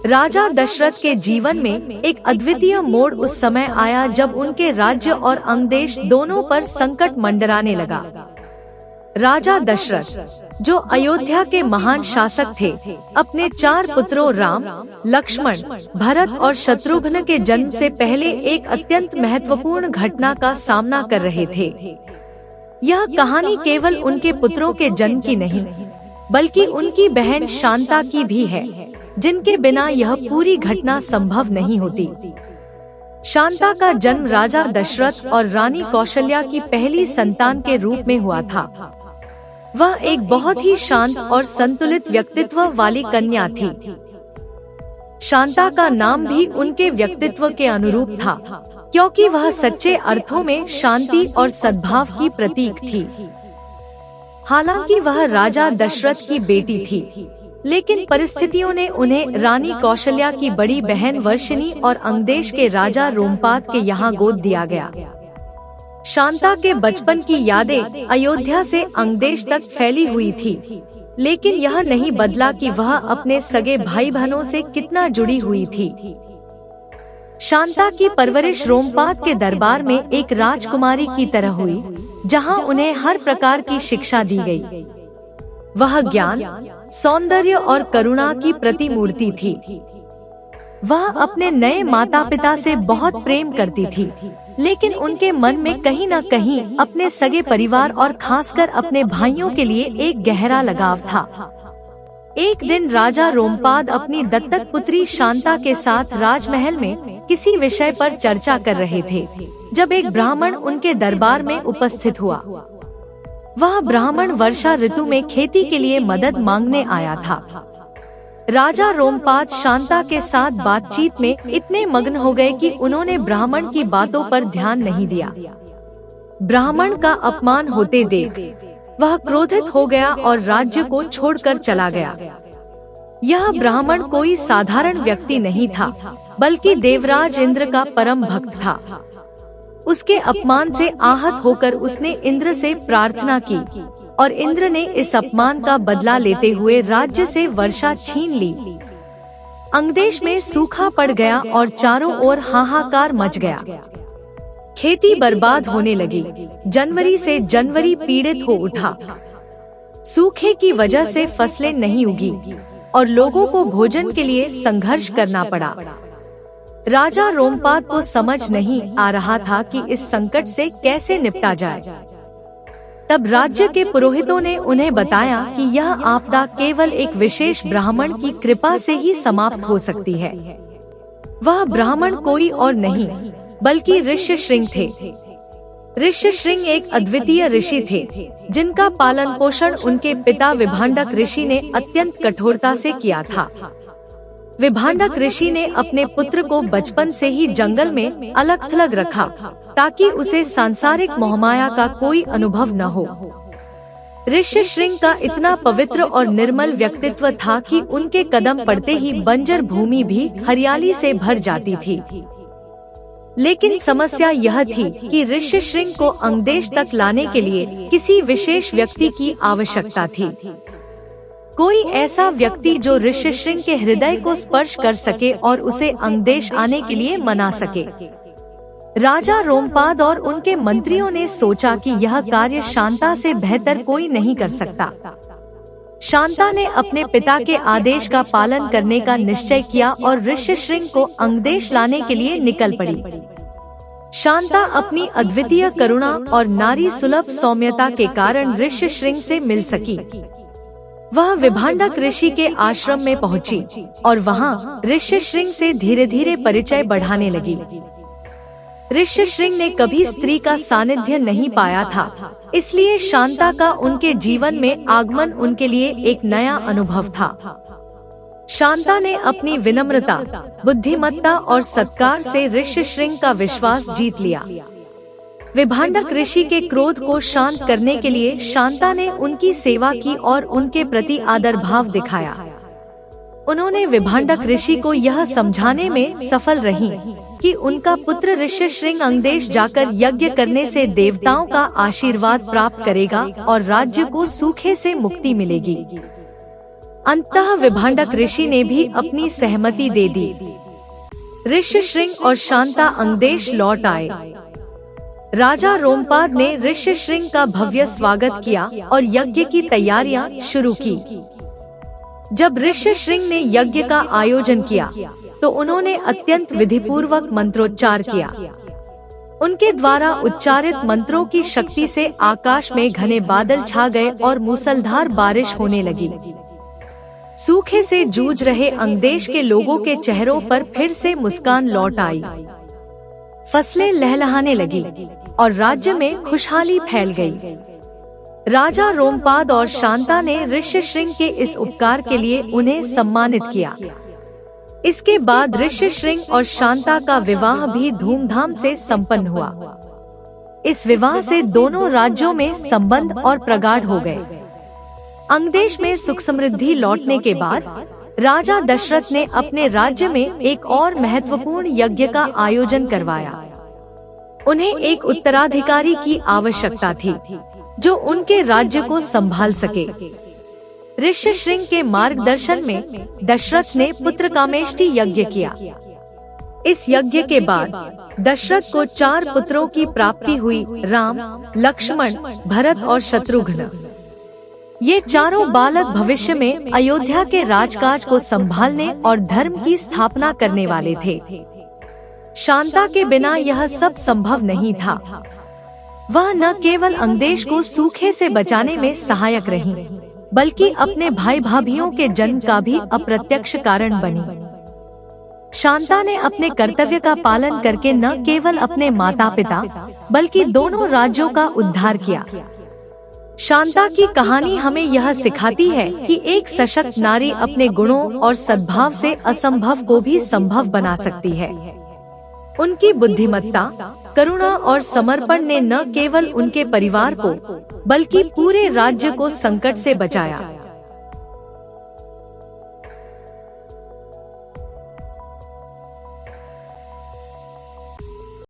राजा दशरथ के जीवन में एक अद्वितीय मोड़ उस समय आया जब उनके राज्य और अंगदेश दोनों पर संकट मंडराने लगा। राजा दशरथ, जो अयोध्या के महान शासक थे, अपने 4 पुत्रों राम, लक्ष्मण, भरत और शत्रुघ्न के जन्म से पहले एक अत्यंत महत्वपूर्ण घटना का सामना कर रहे थे। यह कहानी केवल उनके पुत्रों के जन्म की नहीं, बल्कि उनकी बहन शांता की भी है, जिनके बिना यह पूरी घटना संभव नहीं होती। शांता का जन्म राजा दशरथ और रानी कौशल्या की पहली संतान के रूप में हुआ था। वह एक बहुत ही शांत और संतुलित व्यक्तित्व वाली कन्या थी। शांता का नाम भी उनके व्यक्तित्व के अनुरूप था, क्योंकि वह सच्चे अर्थों में शांति और सद्भाव की प्रतीक थी। हालांकि वह राजा दशरथ की बेटी थी, लेकिन परिस्थितियों ने उन्हें रानी कौशल्या की बड़ी बहन वर्षिणी और अंगदेश के राजा रोमपाद के यहाँ गोद दिया गया। शांता के बचपन की यादें अयोध्या से अंगदेश तक फैली हुई थी, लेकिन यह नहीं बदला कि वह अपने सगे भाई बहनों से कितना जुड़ी हुई थी। शांता की परवरिश रोमपाद के दरबार में एक राजकुमारी की तरह हुई, जहां उन्हें हर प्रकार की शिक्षा दी गई। वह ज्ञान, सौंदर्य और करुणा की प्रतिमूर्ति थी। वह अपने नए माता पिता से बहुत प्रेम करती थी, लेकिन उनके मन में कहीं न कहीं अपने सगे परिवार और खासकर अपने भाइयों के लिए एक गहरा लगाव था। एक दिन राजा रोमपाद अपनी दत्तक पुत्री शांता के साथ राजमहल में किसी विषय पर चर्चा कर रहे थे, जब एक ब्राह्मण उनके दरबार में उपस्थित हुआ। वह ब्राह्मण वर्षा ऋतु में खेती के लिए मदद मांगने आया था। राजा रोमपाद शांता के साथ बातचीत में इतने मग्न हो गए कि उन्होंने ब्राह्मण की बातों पर ध्यान नहीं दिया। ब्राह्मण का अपमान होते देख वह क्रोधित हो गया और राज्य को छोड़कर चला गया। यह ब्राह्मण कोई साधारण व्यक्ति नहीं था, बल्कि देवराज इंद्र का परम भक्त था। उसके अपमान से आहत होकर उसने इंद्र से प्रार्थना की और इंद्र ने इस अपमान का बदला लेते हुए राज्य से वर्षा छीन ली। अंगदेश में सूखा पड़ गया और चारों ओर हाहाकार मच गया। खेती बर्बाद होने लगी। जनवरी से जनवरी पीड़ित हो उठा। सूखे की वजह से फसलें नहीं उगी और लोगों को भोजन के लिए संघर्ष करना पड़ा। राजा रोमपाद को समझ नहीं आ रहा था कि इस संकट से कैसे निपटा जाए। तब राज्य के पुरोहितों ने उन्हें बताया कि यह आपदा केवल एक विशेष ब्राह्मण की कृपा से ही समाप्त हो सकती है। वह ब्राह्मण कोई और नहीं, बल्कि ऋष्यशृंग थे। ऋष्यशृंग एक अद्वितीय ऋषि थे, जिनका पालन पोषण उनके पिता विभांडक ऋषि ने अत्यंत कठोरता से किया था। विभांडक ऋषि ने अपने पुत्र को बचपन से ही जंगल में अलग थलग रखा, ताकि उसे सांसारिक मोहमाया का कोई अनुभव न हो। ऋष्यशृंग का इतना पवित्र और निर्मल व्यक्तित्व था कि उनके कदम पड़ते ही बंजर भूमि भी हरियाली से भर जाती थी। लेकिन समस्या यह थी कि ऋष्यशृंग को अंगदेश तक लाने के लिए किसी विशेष व्यक्ति की आवश्यकता थी। कोई ऐसा व्यक्ति जो ऋष्यशृंग के हृदय को स्पर्श कर सके और उसे अंगदेश आने के लिए मना सके। राजा रोमपाद और उनके मंत्रियों ने सोचा कि यह कार्य शांता से बेहतर कोई नहीं कर सकता। शांता ने अपने पिता के आदेश का पालन करने का निश्चय किया और ऋष्यशृंग को अंगदेश लाने के लिए निकल पड़ी। शांता अपनी अद्वितीय करुणा और नारी सुलभ सौम्यता के कारण ऋष्यशृंग से मिल सकी। वह विभांडक ऋषि के आश्रम में पहुंची और वहां ऋष्यशृंग से धीरे धीरे परिचय बढ़ाने लगी। ऋष्यशृंग ने कभी स्त्री का सानिध्य नहीं पाया था, इसलिए शांता का उनके जीवन में आगमन उनके लिए एक नया अनुभव था। शांता ने अपनी विनम्रता, बुद्धिमत्ता और सत्कार से ऋष्यशृंग का विश्वास जीत लिया। विभांडक ऋषि के क्रोध को शांत करने के लिए शांता ने उनकी सेवा की और उनके प्रति आदर भाव दिखाया। उन्होंने विभांडक ऋषि को यह समझाने में सफल रही कि उनका पुत्र ऋष्यशृंग अंगदेश जाकर यज्ञ करने से देवताओं का आशीर्वाद प्राप्त करेगा और राज्य को सूखे से मुक्ति मिलेगी। अंततः विभांडक ऋषि ने भी अपनी सहमति दे दी। ऋष्यशृंग और शांता अंगदेश लौट आए। राजा रोमपाद ने ऋष्यशृंग का भव्य स्वागत किया और यज्ञ की तैयारियां शुरू की। जब ऋष्यशृंग ने यज्ञ का आयोजन किया तो उन्होंने अत्यंत विधिपूर्वक मंत्रोच्चार किया। उनके द्वारा उच्चारित मंत्रों की शक्ति से आकाश में घने बादल छा गए और मूसलधार बारिश होने लगी। सूखे से जूझ रहे अंगदेश के लोगों के चेहरों पर फिर से मुस्कान लौट आई। फसलें लहलहाने लगी और राज्य में खुशहाली फैल गई। राजा रोमपाद और शांता ने ऋष्यशृंग के इस उपकार के लिए उन्हें सम्मानित किया। इसके बाद ऋष्यशृंग और शांता का विवाह भी धूमधाम से संपन्न हुआ। इस विवाह से दोनों राज्यों में संबंध और प्रगाढ़ हो गए। अंगदेश में सुख समृद्धि लौटने के बाद राजा दशरथ ने अपने राज्य में एक और महत्वपूर्ण यज्ञ का आयोजन करवाया। उन्हें एक उत्तराधिकारी की आवश्यकता थी जो उनके राज्य को संभाल सके। ऋष्यशृंग के मार्गदर्शन में दशरथ ने पुत्रकामेष्टि यज्ञ किया। इस यज्ञ के बाद दशरथ को 4 पुत्रों की प्राप्ति हुई, राम, लक्ष्मण, भरत और शत्रुघ्न। ये चारों बालक भविष्य में अयोध्या के राजकाज को संभालने और धर्म की स्थापना करने वाले थे। शांता के बिना यह सब संभव नहीं था। वह न केवल अंगदेश को सूखे से बचाने में सहायक रही, बल्कि अपने भाई भाभियों के जन्म का भी अप्रत्यक्ष कारण बनी। शांता ने अपने कर्तव्य का पालन करके न केवल अपने माता पिता बल्कि दोनों राज्यों का उद्धार किया। शांता की कहानी हमें यह सिखाती है कि एक सशक्त नारी अपने गुणों और सद्भाव से असंभव को भी संभव बना सकती है। उनकी बुद्धिमत्ता, करुणा और समर्पण ने न केवल उनके परिवार को बल्कि पूरे राज्य को संकट से बचाया।